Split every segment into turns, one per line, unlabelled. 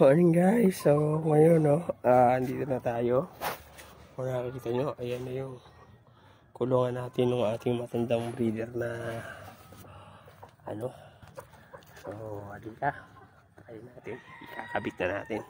Morning guys, so ngayon andito na tayo. Kung nakikita nyo, ayan na yung kulungan natin ng ating matandang breeder na so halika, try natin, ikakabit na natin.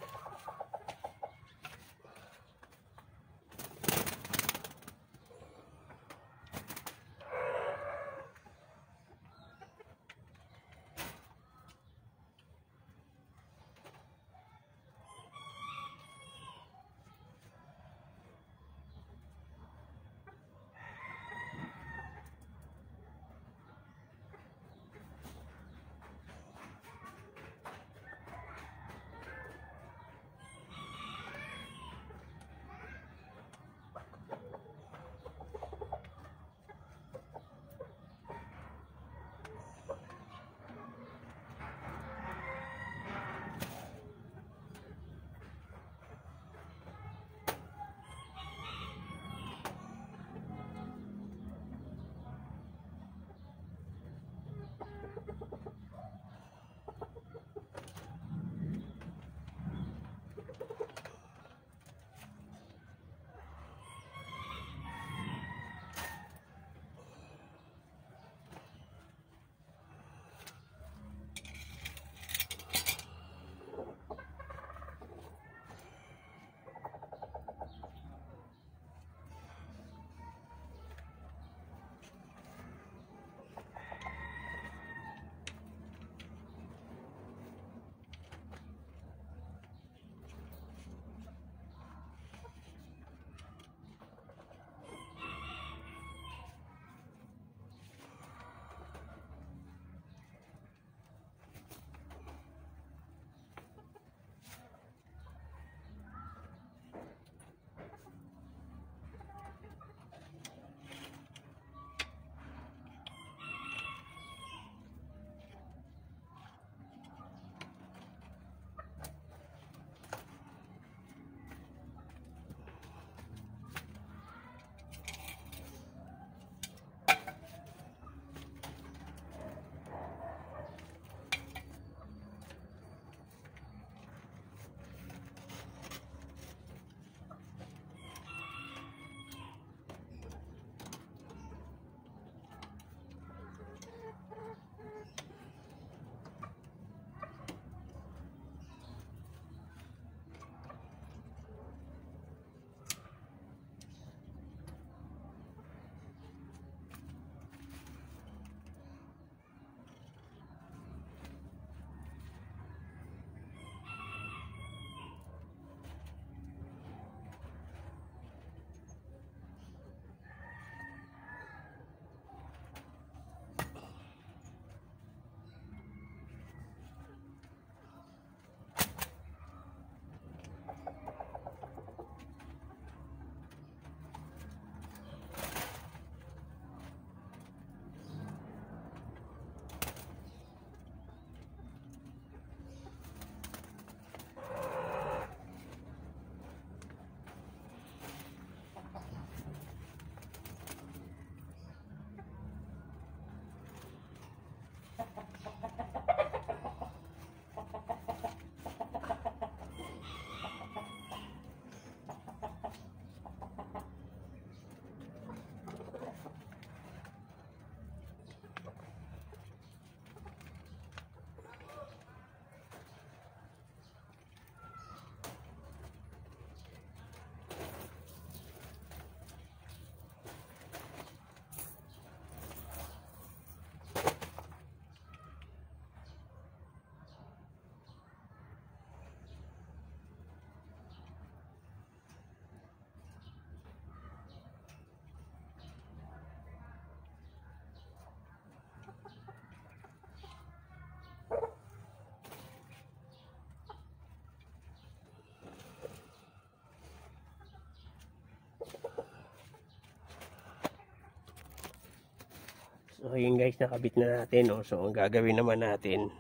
So yun guys, nakabit na natin. So ang gagawin naman natin,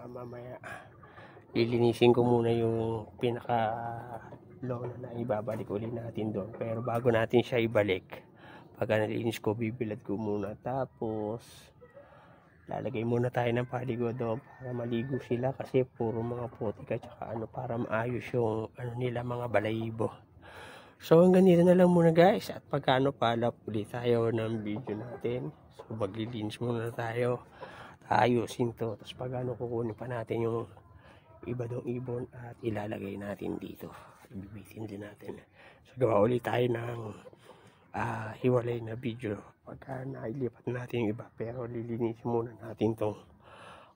mamaya lilinisin ko muna yung pinaka lona na ibabalik ulit natin doon. Pero bago natin siya ibalik, pagka nalinis ko, bibilad ko muna. Tapos lalagay muna tayo ng paligo doon para maligo sila kasi puro mga putik at saka para maayos yung nila mga balayibo. So hanggang dito na lang muna guys, at pagkano pala ulit tayo ng video natin. So maglilinis muna tayo, ayusin to, tapos pagkano kukunin pa natin yung iba dong ibon at ilalagay natin dito, ibibitin din natin. So gawa ulit tayo ng hiwalay na video pagka nailipat natin yung iba, pero lilinisin muna natin tong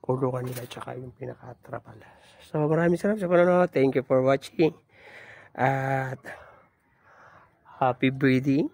kulungan nila tsaka yung pinaka-trapal. So maraming salamat sa panonood, thank you for watching at happy breeding.